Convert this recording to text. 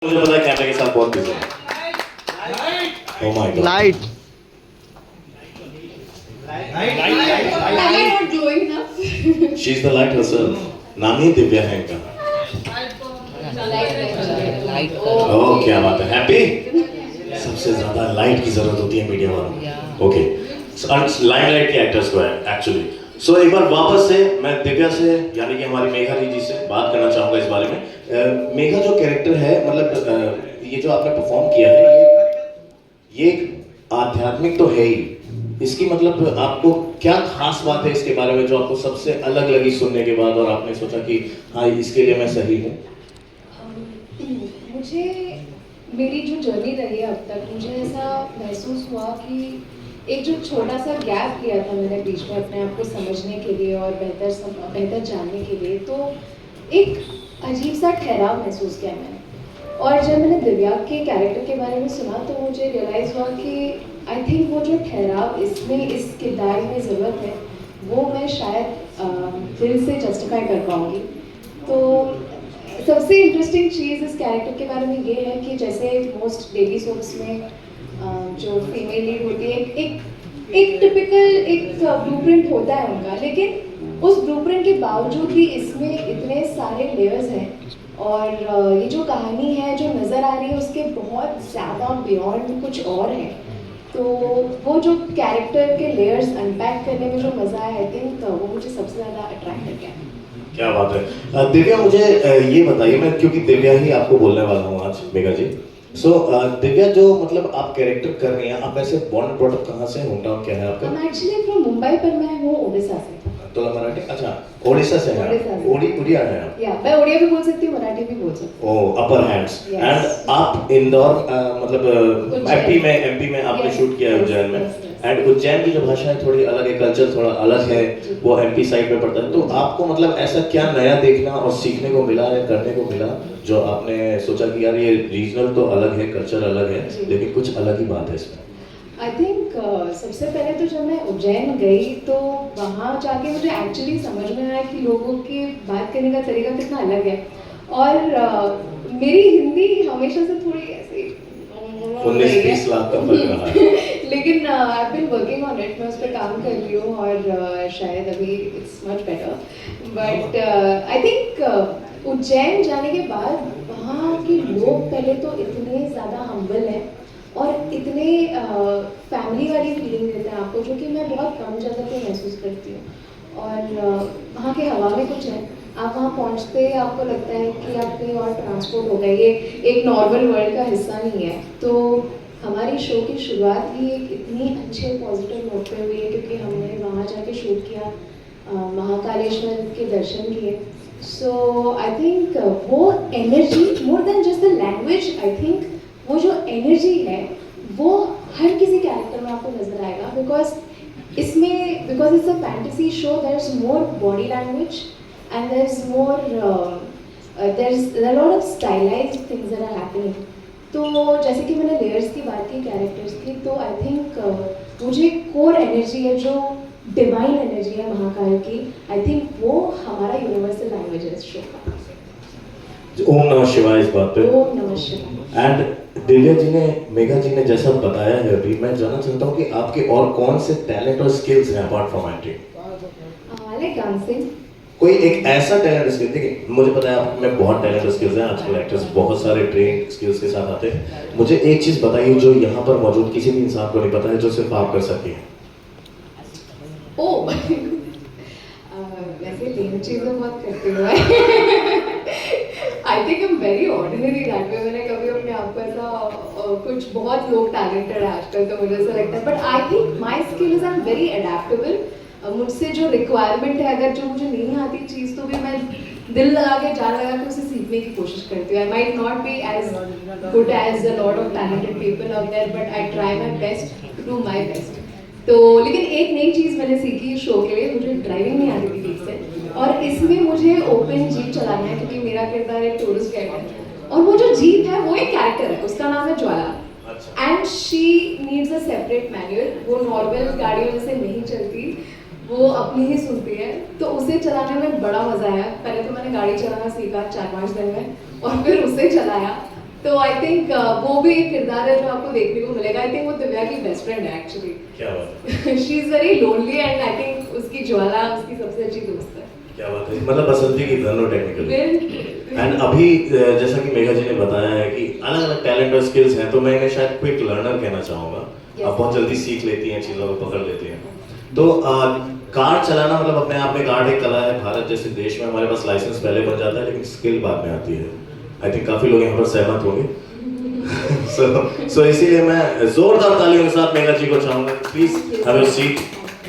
मुझे पता है कैमरे के साथ बहुत बिजी है। Oh my God. Light Am I not glowing enough? She is the light herself. नाम ही दिव्या है इनका। लाइट ओह क्या बात है। हैप्पी। सबसे ज्यादा लाइट की जरूरत होती है मीडिया वालों। ओके लाइमलाइट के एक्टर्स को है एक्चुअली। सो एक बार वापस से मैं दिव्या से यानी कि हमारी मेघा जी से बात करना चाहूंगा इस बारे में। मेघा जो कैरेक्टर है मतलब ये जो आपने परफॉर्म किया है ये एक आध्यात्मिक तो है ही। इसकी मतलब आपको क्या खास बात है इसके बारे में जो आपको सबसे अलग लगी सुनने के बाद और आपने सोचा कि हाँ इसके लिए मैं सही हूँ? मुझे मेरी जो जर्नी रही है अब तक मुझे ऐसा महसूस हुआ कि एक जो छोटा सा गैप लिया था मैंने बीच में अपने आप को समझने के लिए और बेहतर जानने के लिए, तो एक अजीब सा ठहराव महसूस किया मैंने। और जब मैंने दिव्या के कैरेक्टर के बारे में सुना तो मुझे रियलाइज़ हुआ कि आई थिंक वो जो ठहराव इसमें इस किरदार में ज़रूरत है वो मैं शायद दिल से जस्टिफाई कर पाऊँगी। तो सबसे इंटरेस्टिंग चीज़ इस कैरेक्टर के बारे में ये है कि जैसे मोस्ट डेली सोप्स में जो फीमेल लीड होती है एक टिपिकल एक ब्लूप्रिंट होता है उनका, लेकिन उस ब्लूप्रिंट के बावजूद भी इसमें इतने सारे लेयर्स हैं और ये जो कहानी है जो नज़र आ रही है उसके बहुत ज़्यादा बियॉन्ड कुछ और है। तो वो जो कैरेक्टर के लेयर्स अनपैक करने में जो मज़ा है आई थिंक वो मुझे सबसे ज़्यादा अट्रैक्ट कर गया। क्या बात है। दिव्या मुझे ये बताइए, मैं क्योंकि दिव्या ही आपको बोलने वाला हूँ आज मेघा जी। सो दिव्या जो मतलब आप कैरेक्टर कर रही हैं, आप वैसे बॉर्न ब्रॉट अप कहाँ से, होम टाउन क्या है आपका? I'm actually from मुंबई पर मैं हूँ उड़ीसा से। तो मराठी, अच्छा ओडिशा से हैं आप? उड़िया हैं आप? या मैं उड़िया भी बोल सकती हूँ, मराठी भी बोल सकती हूँ। ओह अपर हैंड्स। Yes. एंड आप इंदौर मतलब उज्जैन। एमपी में आपने Yes, शूट किया है yes, उज्जैन में। yes, yes. एंड उज्जैन की जो भाषा है थोड़ी अलग है, कल्चर थोड़ा अलग है, वो एमपी साइड में पड़ता है। तो आपको मतलब ऐसा क्या नया देखना और सीखने को मिला या करने को मिला जो आपने सोचा कि यार ये रीजनल तो अलग है, कल्चर अलग है, लेकिन कुछ अलग ही बात है इसमें? आई थिंक सबसे पहले तो जब मैं उज्जैन गई तो वहाँ जाके मुझे एक्चुअली समझ में आया कि लोगों की बात करने का तरीका कितना अलग है। और मेरी हिंदी हमेशा से थोड़ी ऐसी 19-20 लाख का फर्क रहा है। लेकिन I have been working on it, मैं उस पर काम कर रही हूँ और शायद अभी it's much better. But I think Ujjain जाने के बाद वहाँ के लोग पहले तो इतने ज़्यादा हम्बल हैं और इतने फैमिली वाली फीलिंग देते हैं आपको, जो कि मैं बहुत कम जगह पे महसूस करती हूँ। और वहाँ के हवा में कुछ है, आप वहाँ पहुँचते ही आपको लगता है कि आप कहीं और ट्रांसपोर्ट हो गए, ये एक नॉर्मल वर्ल्ड का हिस्सा नहीं है। तो हमारी शो की शुरुआत भी एक इतनी अच्छे पॉजिटिव नोट पे हुई है क्योंकि हमने वहाँ जाके शूट किया, महाकालेश्वर के दर्शन किए। सो आई थिंक वो energy more than just the language, I think वो जो एनर्जी है वो हर किसी कैरेक्टर में आपको नजर आएगा because it's a fantasy show, there is more body language and there is more there is a lot of stylised things that are happening. तो जैसे कि मैंने लेयर्स की बात की कैरेक्टर्स की, तो आई थिंक मुझे कोर एनर्जी है जो डिवाइन एनर्जी है महाकाल की, आई थिंक वो हमारा यूनिवर्सल लैंग्वेज है इस शो का। ओम नमः शिवाय इस बात पे। ओम नमः शिवाय। एंड दिव्या जी ने, मेघा जी ने जैसा बताया है अभी, मैं जानना चाहता हूँ कि आपके और कौन से टैलेंट और स्किल्स हैं apart from acting? Like dancing. कोई एक ऐसा टैलेंट स्किल, देखिए मुझे पता है आप में बहुत टैलेंट और स्किल्स हैं, आजकल एक्टर्स बहुत सारे ट्रेन स्किल्स के साथ आते हैं। मुझे एक चीज बताइए जो यहाँ पर मौजूद किसी भी इंसान को नहीं पता है, जो सिर्फ आप कर सकती हैं। ओह वैसे तीन चीज़ें बहुत करती हूँ I think I am very ordinary that way. मैंने कभी अपने आप को ऐसा कुछ बहुत लोग टैलेंटेड है आजकल तो मुझे ऐसा लगता है, but I think my skill is I am very adaptable. मुझसे जो रिक्वायरमेंट है, अगर जो मुझे नहीं आती चीज़ तो भी मैं दिल लगा के जान लगा के उसे सीखने की कोशिश करती हूँ। I might not be as good as a lot of talented people out there, but I try my best to do my best. तो लेकिन एक नई चीज़ मैंने सीखी शो के लिए, मुझे ड्राइविंग नहीं आती थी ठीक से, और इसमें मुझे ओपन जीप चलाना है क्योंकि मेरा किरदार एक टूरिस्ट गाइड है और वो जो जीप है वो एक कैरेक्टर है, उसका नाम है Jwala and she needs a separate manual. वो नॉर्मल गाड़ियों जैसे नहीं चलती, वो अपनी ही सुनती है, तो उसे चलाने में बड़ा मज़ा आया। पहले तो मैंने गाड़ी चलाना सीखा 4-5 दिन में और फिर उसे चलाया तो आई थिंक वो भी एक किरदार है जो आपको देखने को मिलेगा. आई थिंक वो दिव्या की बेस्ट फ्रेंड है एक्चुअली. क्या बात है, she is very lonely and I think उसकी ज्वाला उसकी सबसे अच्छी दोस्त है. क्या बात है. मतलब बसंती की धनो टेक्निकली. बिल्कुल. एंड अभी जैसा कि मेघा जी ने बताया है कि अलग अलग टैलेंट और स्किल्स हैं, तो मैं इन्हें शायद क्विक लर्नर कहना चाहूँगा. आप बहुत जल्दी सीख लेती हैं, चीज़ों को पकड़ लेती हैं. तो कार चलाना मतलब अपने आप में एक आर्ट, एक कला है. भारत जैसे देश में हमारे पास लाइसेंस पहले बन जाता है, लेकिन स्किल बाद में आती है. आई थिंक काफ़ी लोग यहाँ पर सहमत होंगे. सो इसीलिए मैं जोरदार तालियों के साथ मेघा जी को चाहूँगा, प्लीज हैव अ सीट.